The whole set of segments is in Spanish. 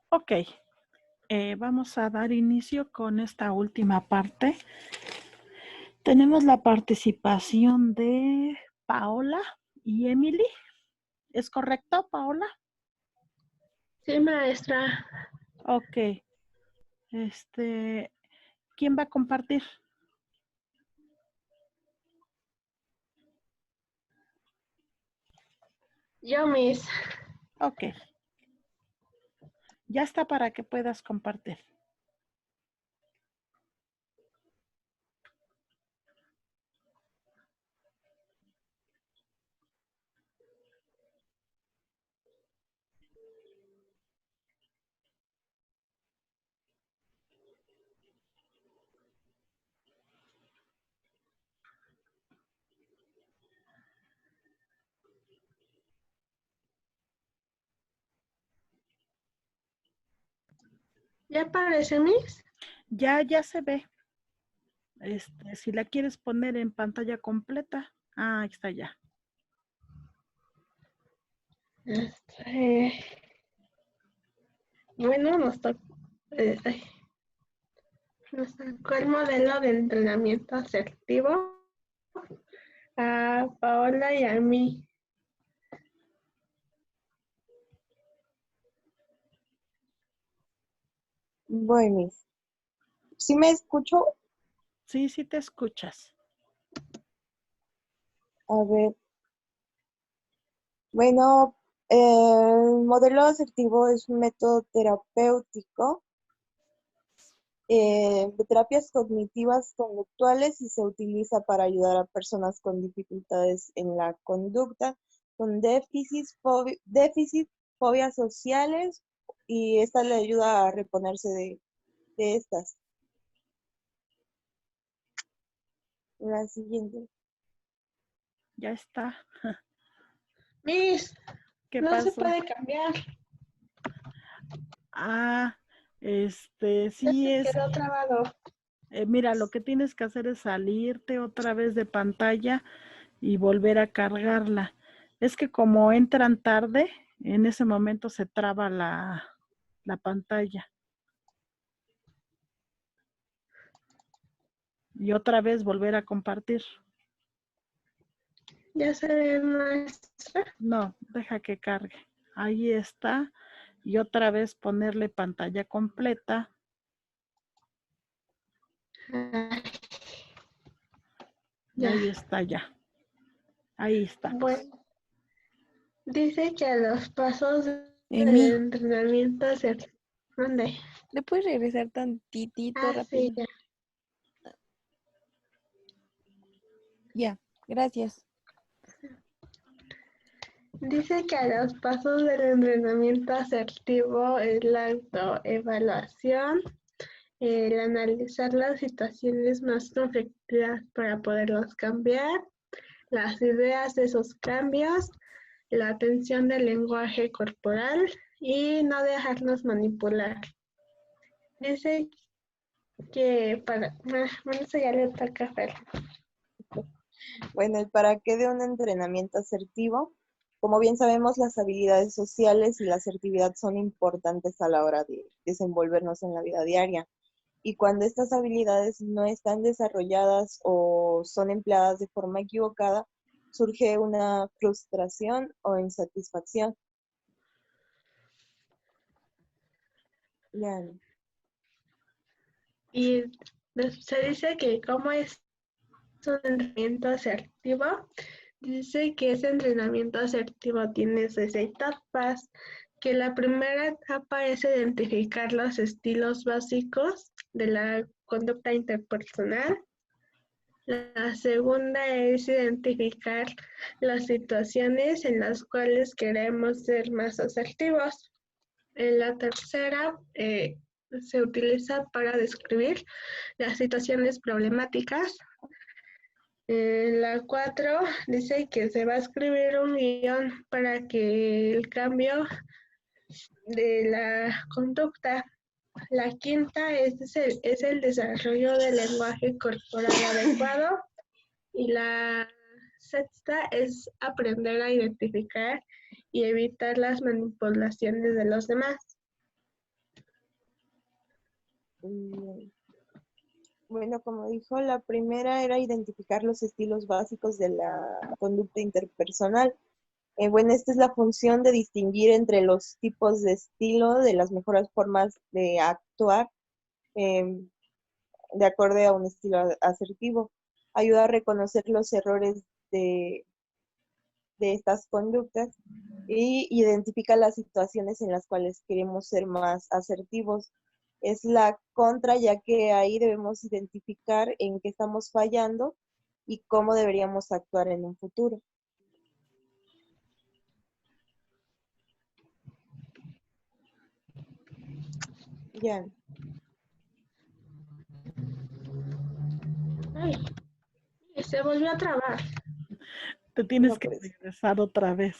Ok, vamos a dar inicio con esta última parte. Tenemos la participación de Paola y Emily. ¿Es correcto, Paola? Sí, maestra. Ok. ¿Quién va a compartir? Yo, Miss. Ok. Ya está para que puedas compartir. ¿Ya aparece, Miss? Ya se ve. Si la quieres poner en pantalla completa. Ah, ahí está ya. Bueno, nos tocó el modelo de entrenamiento asertivo a Paola y a mí. Bueno, Miss. ¿Sí me escucho? Sí, sí te escuchas. A ver. Bueno, el modelo asertivo es un método terapéutico de terapias cognitivas conductuales y se utiliza para ayudar a personas con dificultades en la conducta, con déficit, fobias sociales, y esta le ayuda a reponerse de estas. La siguiente. Ya está. Miss, ¿Qué no se pasó? puede cambiar. Ah, Ya sí se es. quedó trabado. Mira, lo que tienes que hacer es salirte otra vez de pantalla y volver a cargarla. Es que como entran tarde, en ese momento se traba la pantalla. Y otra vez volver a compartir. Ya se ve, maestra. No, deja que cargue. Ahí está. Y otra vez ponerle pantalla completa. Ay, Y ya. ahí está ya. Ahí estamos. Bueno, dice que a los pasos del Emi, entrenamiento se... ¿Dónde? ¿le puedes regresar tantitito Ah, sí, rápido? ya. Ya, gracias. Dice que a los pasos del entrenamiento asertivo es la autoevaluación, el analizar las situaciones más conflictivas para poderlos cambiar, las ideas de esos cambios, la atención del lenguaje corporal y no dejarnos manipular. Dice que bueno, eso ya le toca hacer. Bueno, el para qué de un entrenamiento asertivo. Como bien sabemos, las habilidades sociales y la asertividad son importantes a la hora de desenvolvernos en la vida diaria. Y cuando estas habilidades no están desarrolladas o son empleadas de forma equivocada, surge una frustración o insatisfacción. Ya, Y se dice que como es un entrenamiento asertivo, dice que ese entrenamiento asertivo tiene 6 etapas, que la primera etapa es identificar los estilos básicos de la conducta interpersonal. La segunda es identificar las situaciones en las cuales queremos ser más asertivos. En la tercera se utiliza para describir las situaciones problemáticas. En la 4 dice que se va a escribir un guión para que el cambio de la conducta. La quinta es el desarrollo del lenguaje corporal adecuado. Y la sexta es aprender a identificar y evitar las manipulaciones de los demás. Bueno, como dijo, la primera era identificar los estilos básicos de la conducta interpersonal. Bueno, esta es la función de distinguir entre los tipos de estilo, de las mejores formas de actuar de acuerdo a un estilo asertivo. Ayuda a reconocer los errores de estas conductas y identifica las situaciones en las cuales queremos ser más asertivos. Es la contra, ya que ahí debemos identificar en qué estamos fallando y cómo deberíamos actuar en un futuro. Ya. Ay, se volvió a trabar. Te tienes No, que pues. regresar otra vez.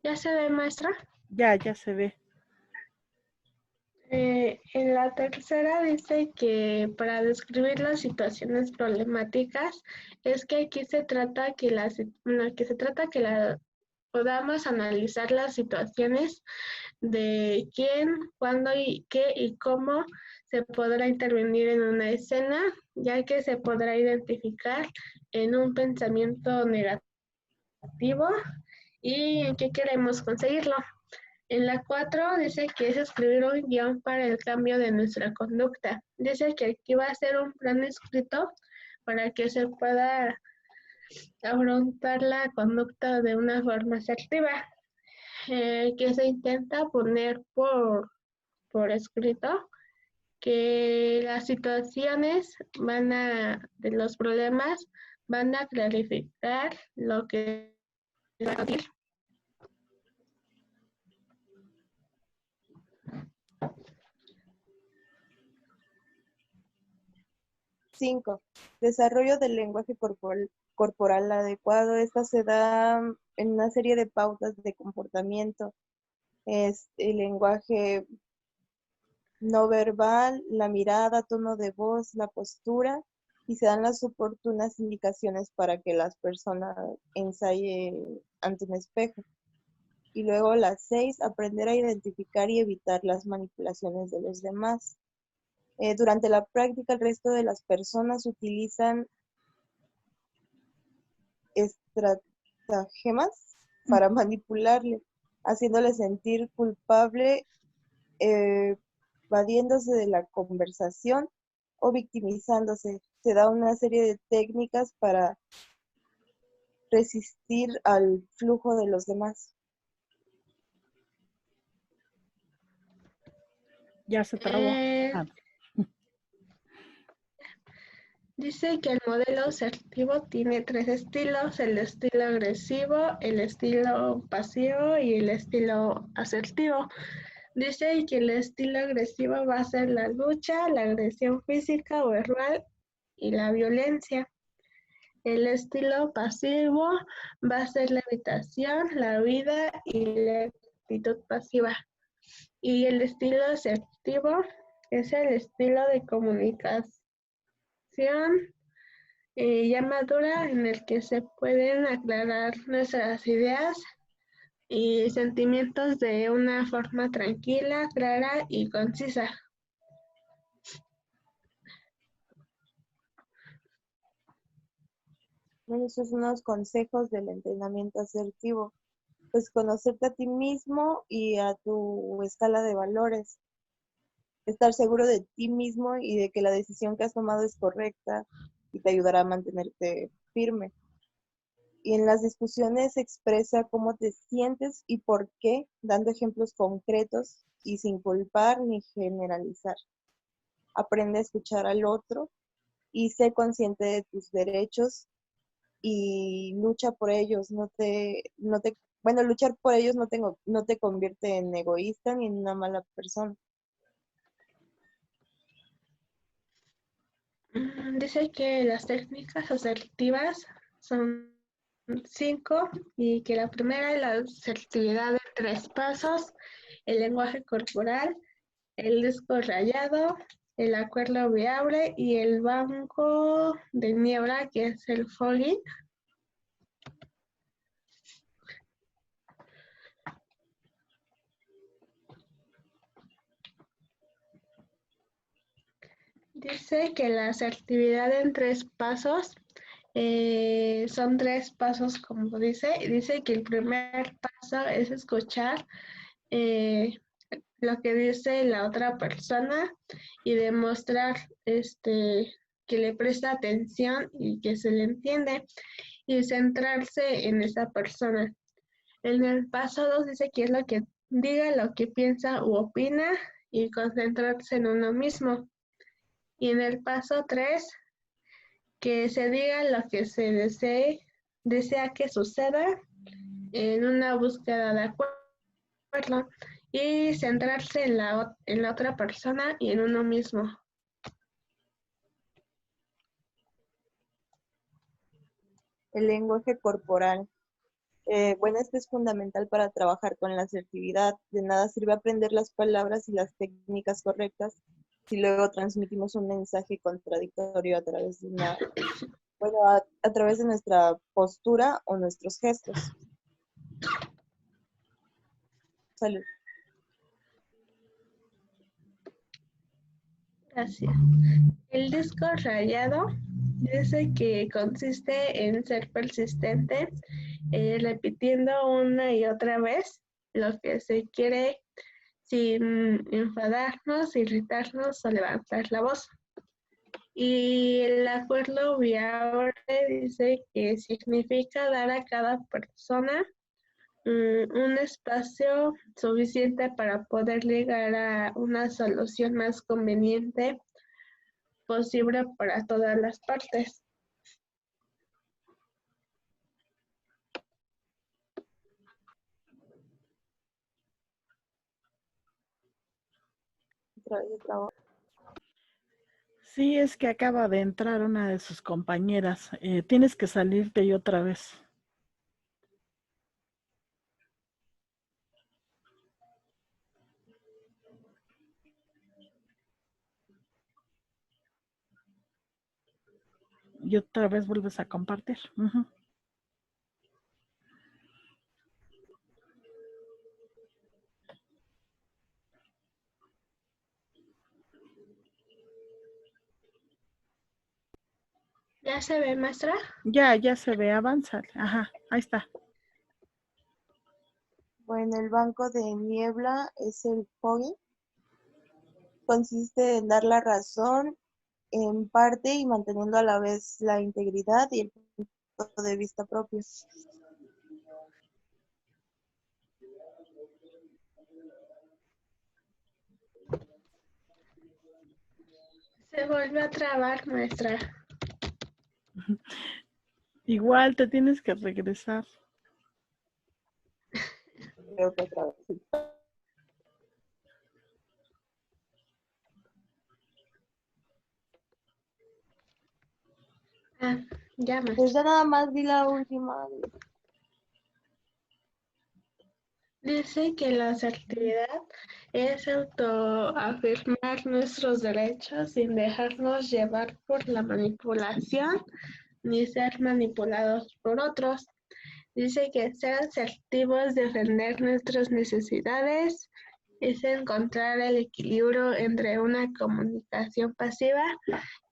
Ya se ve, maestra. Ya se ve. En la tercera dice que para describir las situaciones problemáticas es que aquí se trata que podamos analizar las situaciones de quién, cuándo y qué y cómo se podrá intervenir en una escena, ya que se podrá identificar en un pensamiento negativo y en qué queremos conseguirlo. En la 4 dice que es escribir un guión para el cambio de nuestra conducta. Dice que aquí va a ser un plan escrito para que se pueda afrontar la conducta de una forma asertiva, que se intenta poner por escrito que las situaciones de los problemas van a clarificar lo que va a decir. 5. Desarrollo del lenguaje corporal adecuado. Esta se da en una serie de pautas de comportamiento Es el lenguaje no verbal, la mirada, tono de voz, la postura, y se dan las oportunas indicaciones para que las personas ensayen ante un espejo. Y luego las 6, aprender a identificar y evitar las manipulaciones de los demás. Durante la práctica, el resto de las personas utilizan estratagemas para manipularle, haciéndole sentir culpable, evadiéndose de la conversación o victimizándose. Se da una serie de técnicas para resistir al flujo de los demás. Ya se trabó. Ah, Dice que el modelo asertivo tiene 3 estilos: el estilo agresivo, el estilo pasivo y el estilo asertivo. Dice que el estilo agresivo va a ser la lucha, la agresión física o verbal y la violencia. El estilo pasivo va a ser la evitación, la huida y la actitud pasiva. Y el estilo asertivo es el estilo de comunicación ya madura, en el que se pueden aclarar nuestras ideas y sentimientos de una forma tranquila, clara y concisa. Esos son unos consejos del entrenamiento asertivo. Pues conocerte a ti mismo y a tu escala de valores. Estar seguro de ti mismo y de que la decisión que has tomado es correcta y te ayudará a mantenerte firme. Y en las discusiones expresa cómo te sientes y por qué, dando ejemplos concretos y sin culpar ni generalizar. Aprende a escuchar al otro y sé consciente de tus derechos y lucha por ellos. Bueno, luchar por ellos no te convierte en egoísta ni en una mala persona. Dice que las técnicas asertivas son 5 y que la primera es la asertividad de 3 pasos: el lenguaje corporal, el disco rayado, el acuerdo viable y el banco de niebla, que es el fogging. Dice que la asertividad en 3 pasos son 3 pasos, como dice que el primer paso es escuchar lo que dice la otra persona y demostrar que le presta atención y que se le entiende y centrarse en esa persona. En el paso 2 dice que es lo que diga, lo que piensa u opina y concentrarse en uno mismo. Y en el paso 3, que se diga lo que se desea que suceda en una búsqueda de acuerdo y centrarse en la otra persona y en uno mismo. El lenguaje corporal. Bueno, este es fundamental para trabajar con la asertividad. De nada sirve aprender las palabras y las técnicas correctas si luego transmitimos un mensaje contradictorio a través de a través de nuestra postura o nuestros gestos. Salud. Gracias. El disco rayado dice que consiste en ser persistente, repitiendo una y otra vez lo que se quiere sin enfadarnos, irritarnos o levantar la voz. Y el acuerdo viable dice que significa dar a cada persona un espacio suficiente para poder llegar a una solución más conveniente posible para todas las partes. sí, es que acaba de entrar una de sus compañeras. Tienes que salirte y otra vez. Y otra vez vuelves a compartir. Ujú. ¿Ya se ve, maestra? Ya se ve, avanza. Ajá, ahí está. Bueno, el banco de niebla es el fogging. Consiste en dar la razón en parte y manteniendo a la vez la integridad y el punto de vista propio. Se vuelve a trabar, maestra. Igual te tienes que regresar. Creo que otra vez. Ah, ya, Pues maestra. ya nada más di la última. Dice que la asertividad es autoafirmar nuestros derechos sin dejarnos llevar por la manipulación ni ser manipulados por otros. Dice que ser asertivos, defender nuestras necesidades, es encontrar el equilibrio entre una comunicación pasiva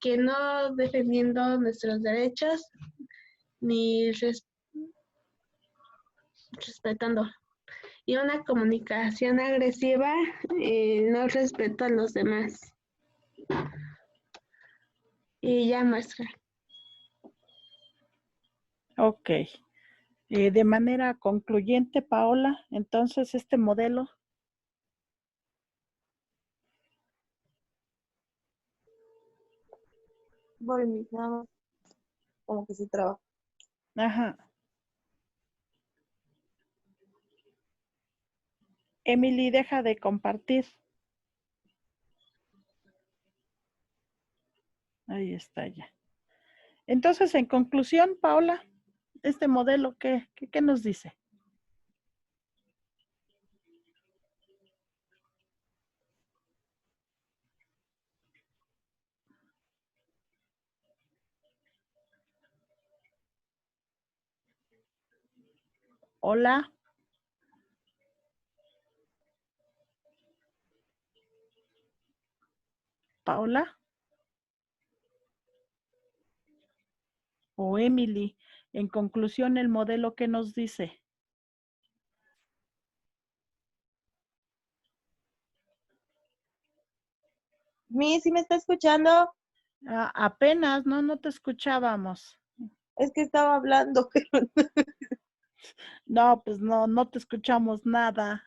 que no defendiendo nuestros derechos ni respetando. Y una comunicación agresiva no respeta a los demás. Y ya muestra. Ok. De manera concluyente, Paola, entonces este modelo, Bueno, nada más como que se traba. ajá. Emily, deja de compartir. Ahí está ya. Entonces, en conclusión, Paola, este modelo, ¿qué nos dice? Hola. Paola o Emily. En conclusión, el modelo, ¿qué nos dice? Mi, ¿sí me está escuchando? Ah, apenas, no te escuchábamos. Es que estaba hablando, pero No, pues no te escuchamos nada.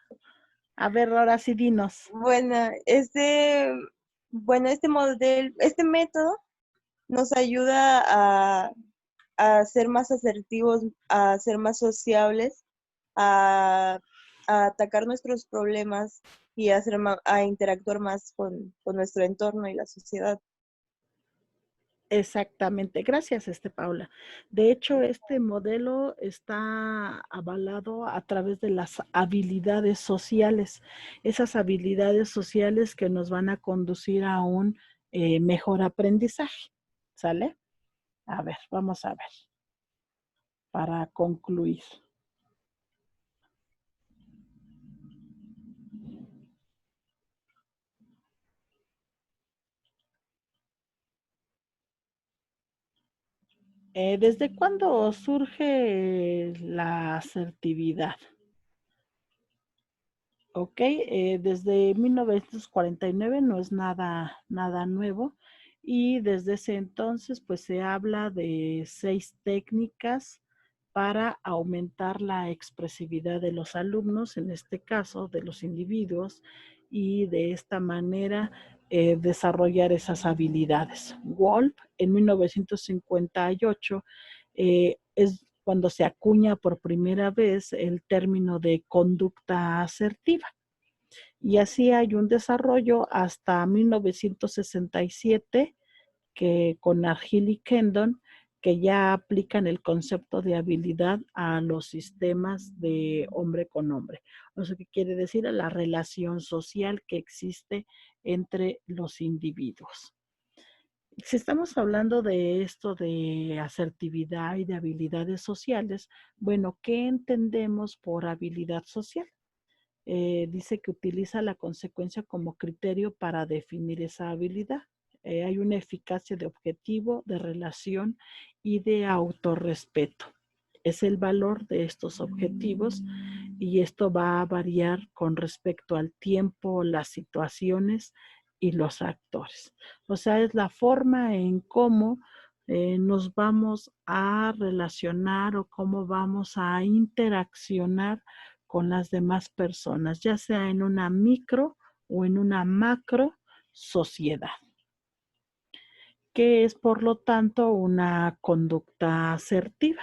A ver, ahora sí dinos. bueno, este modelo, este método nos ayuda a ser más asertivos, a ser más sociables, a, a atacar nuestros problemas y a interactuar más con nuestro entorno y la sociedad. Exactamente, gracias, Paula. De hecho, este modelo está avalado a través de las habilidades sociales, esas habilidades sociales que nos van a conducir a un mejor aprendizaje. ¿Sale? A ver, vamos a ver, para concluir. ¿Desde cuándo surge la asertividad? Ok, desde 1949 no es nada nuevo y desde ese entonces pues se habla de 6 técnicas para aumentar la expresividad de los alumnos, en este caso de los individuos, y de esta manera desarrollar esas habilidades. Wolf en 1958 es cuando se acuña por primera vez el término de conducta asertiva. Y así hay un desarrollo hasta 1967 que con Argil y Kendon, que ya aplican el concepto de habilidad a los sistemas de hombre con hombre. O sea, ¿qué quiere decir? A la relación social que existe entre los individuos. Si estamos hablando de esto de asertividad y de habilidades sociales, bueno, ¿qué entendemos por habilidad social? Dice que utiliza la consecuencia como criterio para definir esa habilidad. Hay una eficacia de objetivo, de relación y de autorrespeto. Es el valor de estos objetivos y esto va a variar con respecto al tiempo, las situaciones y los actores. O sea, es la forma en cómo nos vamos a relacionar o cómo vamos a interaccionar con las demás personas, ya sea en una micro o en una macro sociedad, que es por lo tanto una conducta asertiva.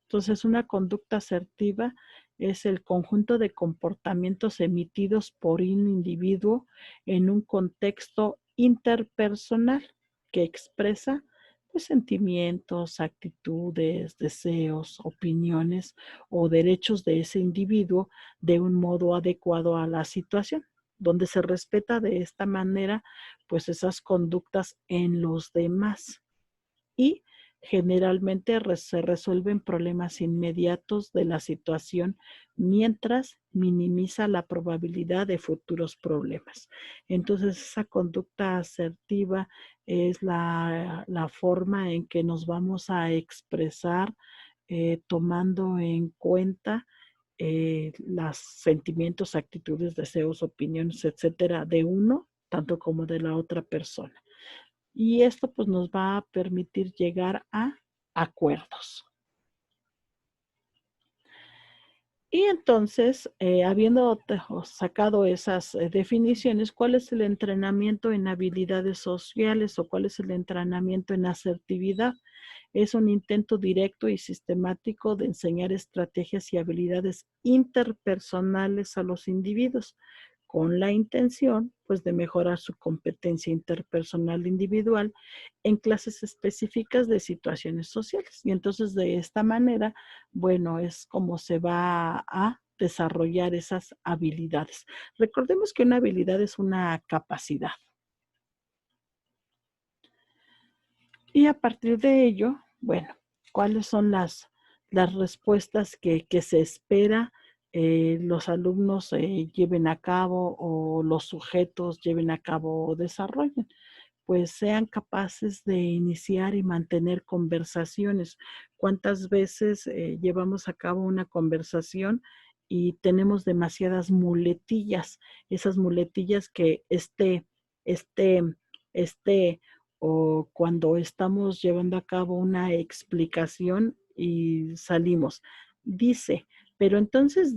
Entonces, una conducta asertiva es el conjunto de comportamientos emitidos por un individuo en un contexto interpersonal que expresa pues, sentimientos, actitudes, deseos, opiniones o derechos de ese individuo de un modo adecuado a la situación, donde se respeta de esta manera pues esas conductas en los demás y generalmente se resuelven problemas inmediatos de la situación mientras minimiza la probabilidad de futuros problemas. Entonces, esa conducta asertiva es la forma en que nos vamos a expresar tomando en cuenta los sentimientos, actitudes, deseos, opiniones, etcétera, de uno, tanto como de la otra persona. Y esto pues nos va a permitir llegar a acuerdos. Y entonces, habiendo sacado esas definiciones, ¿cuál es el entrenamiento en habilidades sociales o cuál es el entrenamiento en asertividad? Es un intento directo y sistemático de enseñar estrategias y habilidades interpersonales a los individuos con la intención, pues, de mejorar su competencia interpersonal individual en clases específicas de situaciones sociales. Y entonces, de esta manera, bueno, es como se va a desarrollar esas habilidades. Recordemos que una habilidad es una capacidad. Y a partir de ello, bueno, ¿cuáles son las respuestas que se espera los alumnos lleven a cabo o los sujetos lleven a cabo o desarrollen? Pues sean capaces de iniciar y mantener conversaciones. ¿Cuántas veces llevamos a cabo una conversación y tenemos demasiadas muletillas? Esas muletillas que este, o cuando estamos llevando a cabo una explicación y salimos, dice, pero entonces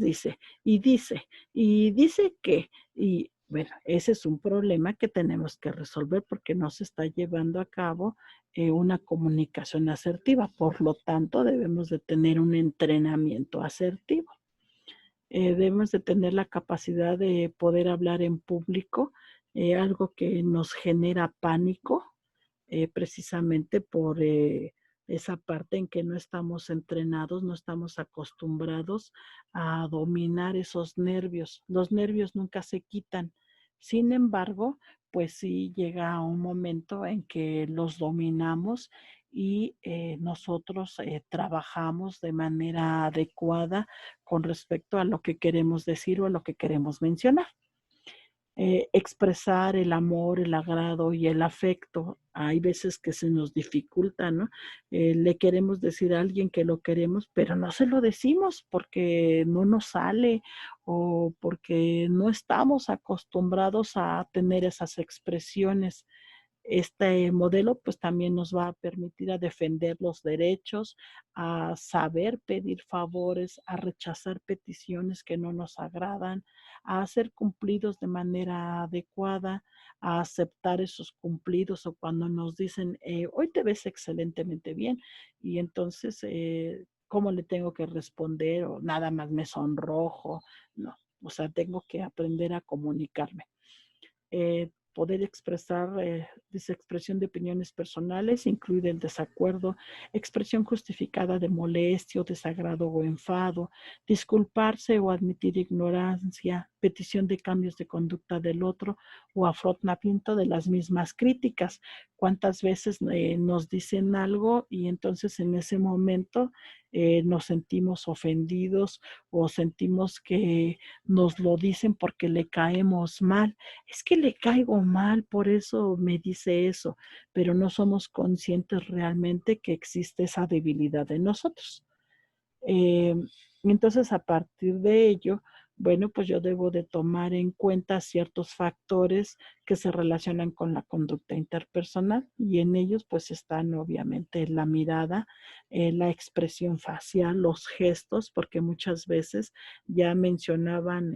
y dice que, y bueno, ese es un problema que tenemos que resolver porque no se está llevando a cabo una comunicación asertiva. Por lo tanto, debemos de tener un entrenamiento asertivo. Debemos de tener la capacidad de poder hablar en público, algo que nos genera pánico, precisamente por esa parte en que no estamos entrenados, no estamos acostumbrados a dominar esos nervios. Los nervios nunca se quitan. Sin embargo, pues sí llega un momento en que los dominamos y nosotros trabajamos de manera adecuada con respecto a lo que queremos decir o a lo que queremos mencionar. Expresar el amor, el agrado y el afecto. Hay veces que se nos dificulta, ¿no? Le queremos decir a alguien que lo queremos, pero no se lo decimos porque no nos sale o porque no estamos acostumbrados a tener esas expresiones. Este modelo pues también nos va a permitir a defender los derechos, a saber pedir favores, a rechazar peticiones que no nos agradan, a hacer cumplidos de manera adecuada, a aceptar esos cumplidos o cuando nos dicen, hoy te ves excelentemente bien y entonces, ¿cómo le tengo que responder? O nada más me sonrojo, no, o sea, tengo que aprender a comunicarme. Poder expresar, dice expresión de opiniones personales, incluir el desacuerdo, expresión justificada de molestia, desagrado o enfado, disculparse o admitir ignorancia, petición de cambios de conducta del otro o afrontamiento de las mismas críticas. ¿Cuántas veces nos dicen algo y entonces en ese momento nos sentimos ofendidos o sentimos que nos lo dicen porque le caemos mal? Es que le caigo mal, por eso me dice eso, pero no somos conscientes realmente que existe esa debilidad en nosotros. Eh, entonces, a partir de ello, bueno, pues yo debo de tomar en cuenta ciertos factores que se relacionan con la conducta interpersonal y en ellos pues están obviamente la mirada, la expresión facial, los gestos, porque muchas veces ya mencionaban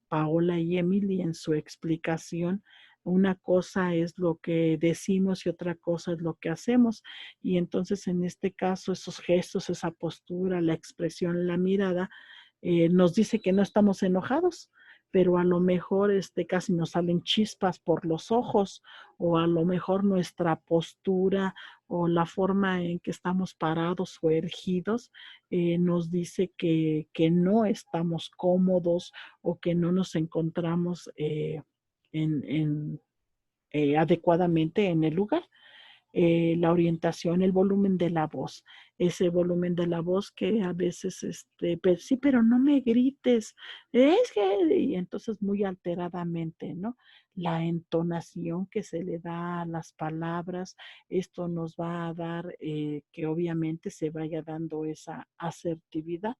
Paola y Emily en su explicación. Una cosa es lo que decimos y otra cosa es lo que hacemos. Y entonces en este caso esos gestos, esa postura, la expresión, la mirada, nos dice que no estamos enojados, pero a lo mejor casi nos salen chispas por los ojos o a lo mejor nuestra postura o la forma en que estamos parados o erguidos nos dice que no estamos cómodos o que no nos encontramos en adecuadamente en el lugar. La orientación, el volumen de la voz, ese volumen de la voz que a veces, pues, sí, pero no me grites, es que, y entonces muy alteradamente, ¿no? La entonación que se le da a las palabras, esto nos va a dar que obviamente se vaya dando esa asertividad,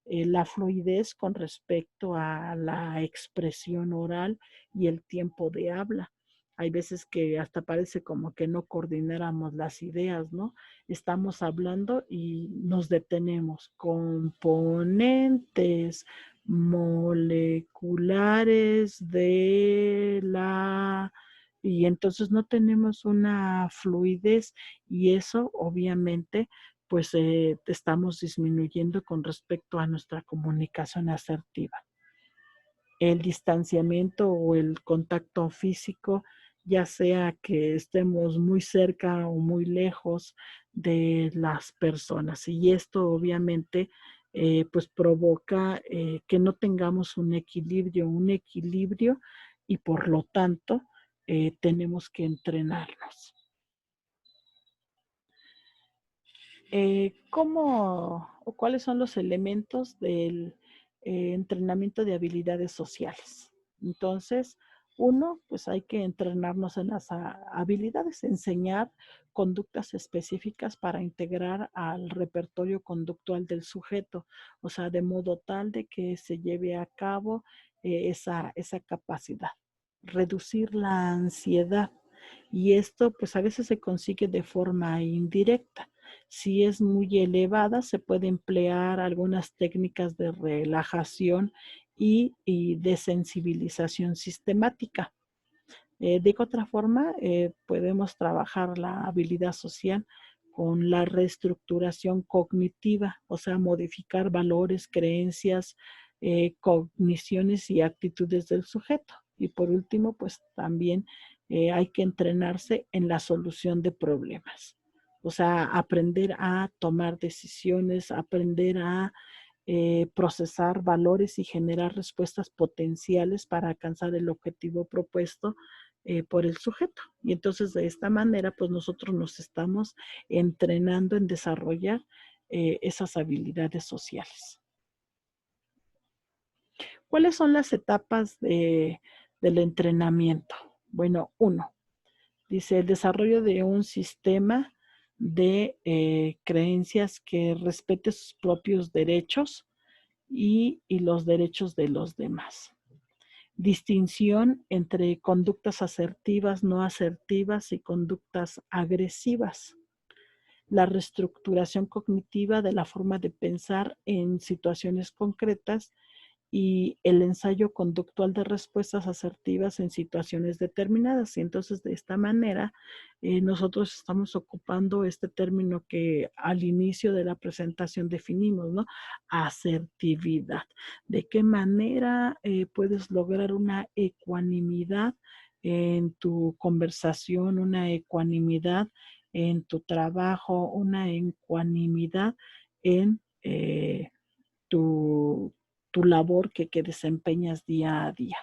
la fluidez con respecto a la expresión oral y el tiempo de habla. Hay veces que hasta parece como que no coordináramos las ideas, ¿no? Estamos hablando y nos detenemos. Componentes moleculares de la... Y entonces no tenemos una fluidez y eso obviamente pues estamos disminuyendo con respecto a nuestra comunicación asertiva. El distanciamiento o el contacto físico, ya sea que estemos muy cerca o muy lejos de las personas. Y esto obviamente pues provoca que no tengamos un equilibrio y por lo tanto tenemos que entrenarnos. ¿Cómo o cuáles son los elementos del entrenamiento de habilidades sociales? Entonces, uno, pues hay que entrenarnos en las habilidades, enseñar conductas específicas para integrar al repertorio conductual del sujeto, o sea, de modo tal de que se lleve a cabo esa capacidad. Reducir la ansiedad. Y esto, pues a veces se consigue de forma indirecta. Si es muy elevada, se puede emplear algunas técnicas de relajación y de sensibilización sistemática. De otra forma, podemos trabajar la habilidad social con la reestructuración cognitiva, o sea, modificar valores, creencias, cogniciones y actitudes del sujeto. Y por último, pues también hay que entrenarse en la solución de problemas. O sea, aprender a tomar decisiones, aprender a procesar valores y generar respuestas potenciales para alcanzar el objetivo propuesto por el sujeto. Y entonces de esta manera, pues nosotros nos estamos entrenando en desarrollar esas habilidades sociales. ¿Cuáles son las etapas del entrenamiento? Bueno, uno, dice el desarrollo de un sistema de creencias que respete sus propios derechos y los derechos de los demás. Distinción entre conductas asertivas, no asertivas y conductas agresivas. La reestructuración cognitiva de la forma de pensar en situaciones concretas y el ensayo conductual de respuestas asertivas en situaciones determinadas. Y entonces de esta manera nosotros estamos ocupando este término que al inicio de la presentación definimos, ¿no? Asertividad. ¿De qué manera puedes lograr una ecuanimidad en tu conversación, una ecuanimidad en tu trabajo, una ecuanimidad en tu tu labor que desempeñas día a día.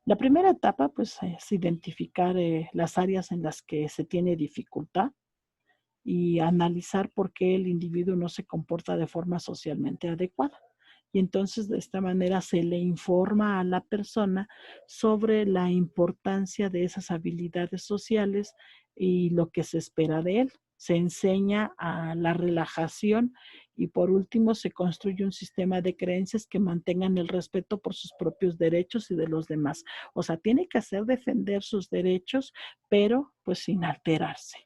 La primera etapa, pues, es identificar las áreas en las que se tiene dificultad y analizar por qué el individuo no se comporta de forma socialmente adecuada. Y entonces de esta manera se le informa a la persona sobre la importancia de esas habilidades sociales y lo que se espera de él. Se enseña a la relajación y por último se construye un sistema de creencias que mantengan el respeto por sus propios derechos y de los demás. O sea, tiene que hacer defender sus derechos, pero pues sin alterarse.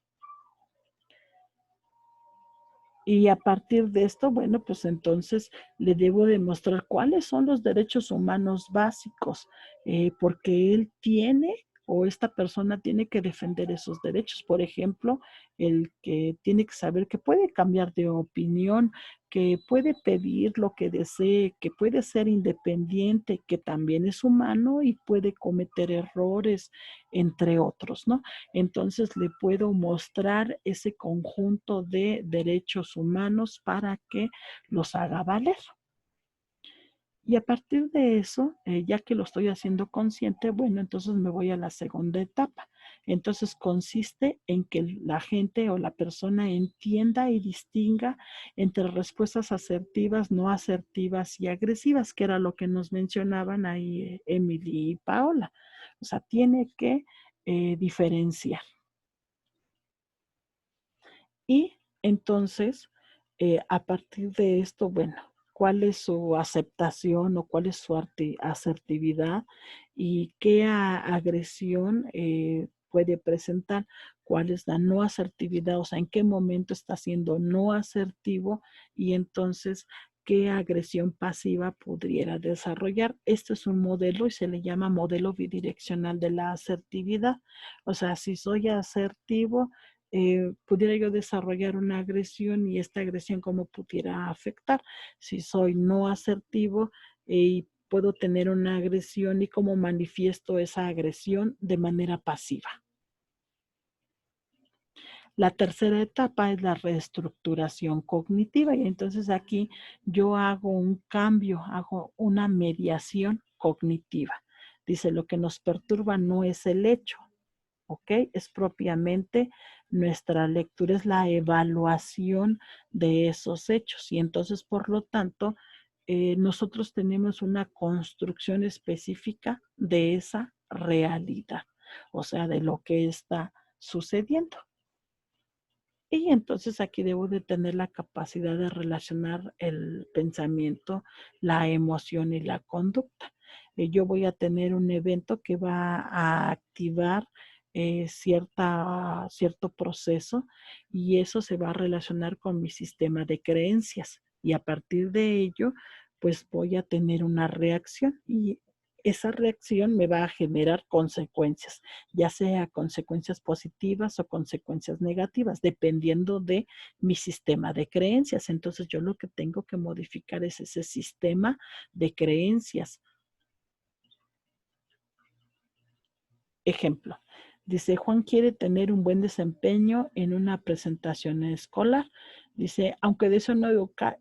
Y a partir de esto, bueno, pues entonces le debo demostrar cuáles son los derechos humanos básicos, porque él tiene o esta persona tiene que defender esos derechos. Por ejemplo, el que tiene que saber que puede cambiar de opinión, que puede pedir lo que desee, que puede ser independiente, que también es humano y puede cometer errores, entre otros, ¿no? Entonces le puedo mostrar ese conjunto de derechos humanos para que los haga valer. Y a partir de eso, ya que lo estoy haciendo consciente, bueno, entonces me voy a la segunda etapa. Entonces consiste en que la gente o la persona entienda y distinga entre respuestas asertivas, no asertivas y agresivas, que era lo que nos mencionaban ahí Emily y Paola. O sea, tiene que diferenciar. Y entonces, a partir de esto, bueno, ¿cuál es su aceptación o cuál es su asertividad y qué agresión puede presentar? ¿Cuál es la no asertividad? O sea, ¿en qué momento está siendo no asertivo? Y entonces, ¿qué agresión pasiva pudiera desarrollar? Este es un modelo y se le llama modelo bidireccional de la asertividad. O sea, si soy asertivo, pudiera yo desarrollar una agresión y esta agresión cómo pudiera afectar. Si soy no asertivo y puedo tener una agresión y cómo manifiesto esa agresión de manera pasiva. La tercera etapa es la reestructuración cognitiva y entonces aquí yo hago un cambio, hago una mediación cognitiva. Dice, lo que nos perturba no es el hecho, ¿ok? Es propiamente nuestra lectura, es la evaluación de esos hechos y entonces, por lo tanto, nosotros tenemos una construcción específica de esa realidad, o sea, de lo que está sucediendo. Y entonces aquí debo de tener la capacidad de relacionar el pensamiento, la emoción y la conducta. Yo voy a tener un evento que va a activar cierto proceso y eso se va a relacionar con mi sistema de creencias. Y a partir de ello, pues voy a tener una reacción y esa reacción me va a generar consecuencias, ya sea consecuencias positivas o consecuencias negativas, dependiendo de mi sistema de creencias. Entonces yo lo que tengo que modificar es ese sistema de creencias. Ejemplo, dice, Juan quiere tener un buen desempeño en una presentación escolar. Dice, aunque deseo no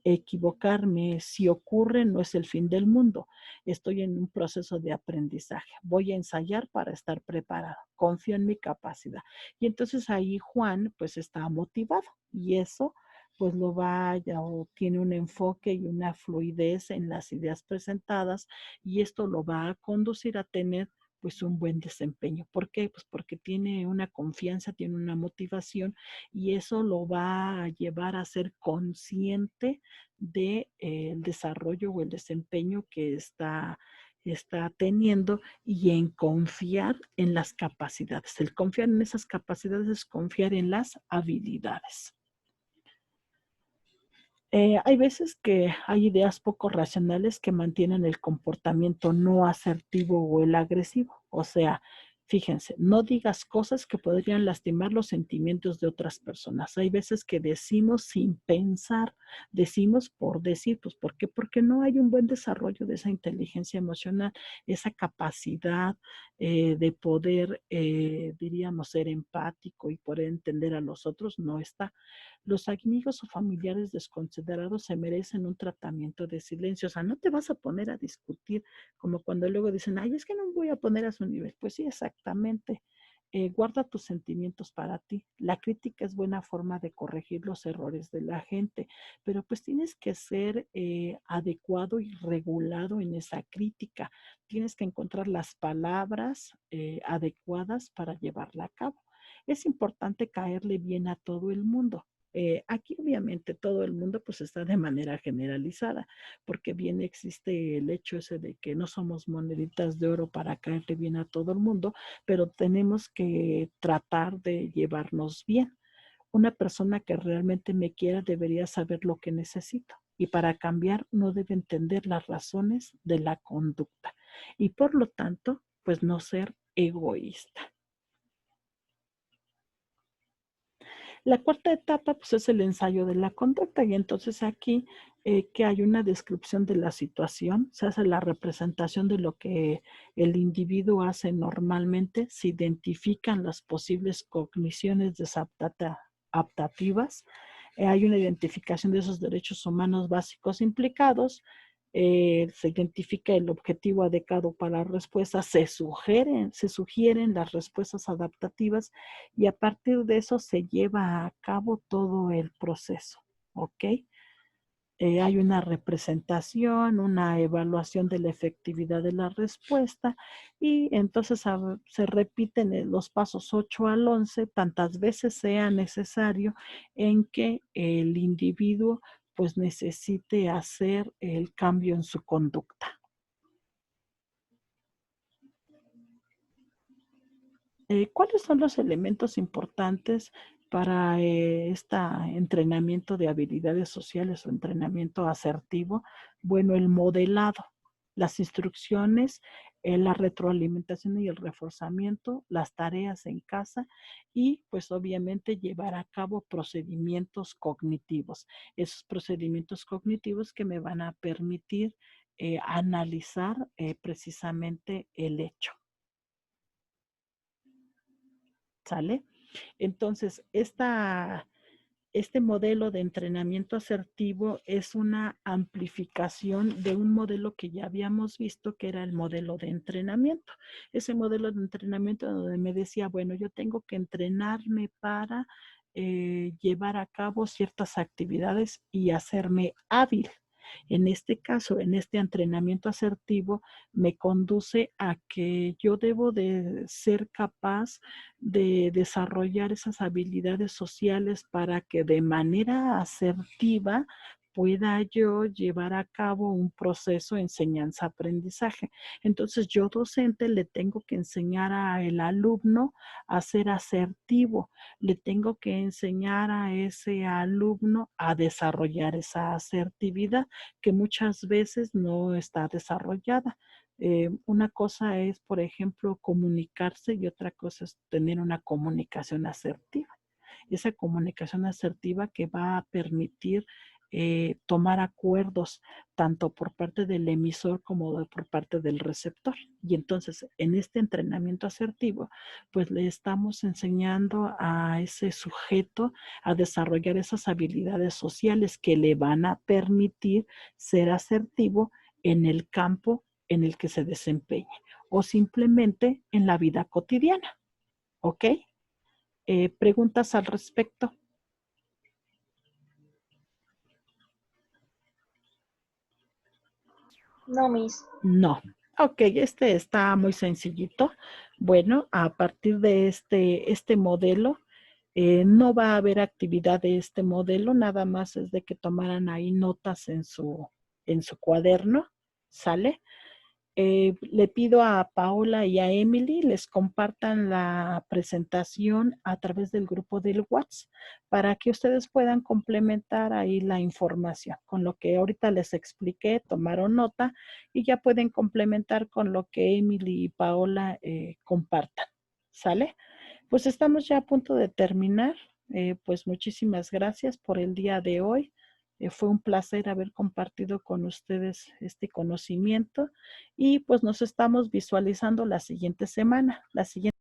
equivocarme, si ocurre no es el fin del mundo. Estoy en un proceso de aprendizaje. Voy a ensayar para estar preparado. Confío en mi capacidad. Y entonces ahí Juan pues está motivado y eso pues lo vaya o tiene un enfoque y una fluidez en las ideas presentadas y esto lo va a conducir a tener pues un buen desempeño. ¿Por qué? Pues porque tiene una confianza, tiene una motivación y eso lo va a llevar a ser consciente de el desarrollo o el desempeño que está teniendo y en confiar en las capacidades. El confiar en esas capacidades es confiar en las habilidades. Hay veces que hay ideas poco racionales que mantienen el comportamiento no asertivo o el agresivo. O sea, fíjense, no digas cosas que podrían lastimar los sentimientos de otras personas. Hay veces que decimos sin pensar, decimos por decir, pues ¿por qué? Porque no hay un buen desarrollo de esa inteligencia emocional, esa capacidad de poder, diríamos, ser empático y poder entender a los otros, no está. Los amigos o familiares desconsiderados se merecen un tratamiento de silencio. O sea, no te vas a poner a discutir como cuando luego dicen, ay, es que no me voy a poner a su nivel. Pues sí, exactamente. Guarda tus sentimientos para ti. La crítica es buena forma de corregir los errores de la gente, pero pues tienes que ser adecuado y regulado en esa crítica. Tienes que encontrar las palabras adecuadas para llevarla a cabo. Es importante caerle bien a todo el mundo. Aquí obviamente todo el mundo pues está de manera generalizada, porque bien existe el hecho ese de que no somos moneditas de oro para caerle bien a todo el mundo, pero tenemos que tratar de llevarnos bien. Una persona que realmente me quiera debería saber lo que necesito y para cambiar no debe entender las razones de la conducta y por lo tanto pues no ser egoísta. La cuarta etapa pues, es el ensayo de la conducta y entonces aquí que hay una descripción de la situación, se hace la representación de lo que el individuo hace normalmente, se identifican las posibles cogniciones desadaptativas, hay una identificación de esos derechos humanos básicos implicados, se identifica el objetivo adecuado para la respuesta, se sugieren las respuestas adaptativas y a partir de eso se lleva a cabo todo el proceso, ¿ok? Hay una representación, una evaluación de la efectividad de la respuesta y entonces se repiten los pasos 8 al 11 tantas veces sea necesario en que el individuo pues necesite hacer el cambio en su conducta. ¿Cuáles son los elementos importantes para este entrenamiento de habilidades sociales o entrenamiento asertivo? Bueno, el modelado, las instrucciones, la retroalimentación y el reforzamiento, las tareas en casa y pues obviamente llevar a cabo procedimientos cognitivos. Esos procedimientos cognitivos que me van a permitir analizar precisamente el hecho. ¿Sale? Entonces, este modelo de entrenamiento asertivo es una amplificación de un modelo que ya habíamos visto, que era el modelo de entrenamiento. Ese modelo de entrenamiento donde me decía, bueno, yo tengo que entrenarme para llevar a cabo ciertas actividades y hacerme hábil. En este caso, en este entrenamiento asertivo, me conduce a que yo debo de ser capaz de desarrollar esas habilidades sociales para que de manera asertiva pueda yo llevar a cabo un proceso de enseñanza-aprendizaje. Entonces, yo docente le tengo que enseñar al alumno a ser asertivo, le tengo que enseñar a ese alumno a desarrollar esa asertividad que muchas veces no está desarrollada. Una cosa es, por ejemplo, comunicarse y otra cosa es tener una comunicación asertiva. Esa comunicación asertiva que va a permitir tomar acuerdos tanto por parte del emisor como por parte del receptor. Y entonces, en este entrenamiento asertivo, pues le estamos enseñando a ese sujeto a desarrollar esas habilidades sociales que le van a permitir ser asertivo en el campo en el que se desempeñe o simplemente en la vida cotidiana. ¿Ok? ¿Preguntas al respecto? No, Miss. No. Ok, este está muy sencillito. Bueno, a partir de este modelo, no va a haber actividad de este modelo, nada más es de que tomaran ahí notas en su cuaderno, ¿sale? Le pido a Paola y a Emily les compartan la presentación a través del grupo del WhatsApp para que ustedes puedan complementar ahí la información. Con lo que ahorita les expliqué, tomaron nota y ya pueden complementar con lo que Emily y Paola compartan. ¿Sale? Pues estamos ya a punto de terminar. Pues muchísimas gracias por el día de hoy. Fue un placer haber compartido con ustedes este conocimiento y pues nos estamos visualizando la siguiente semana. La siguiente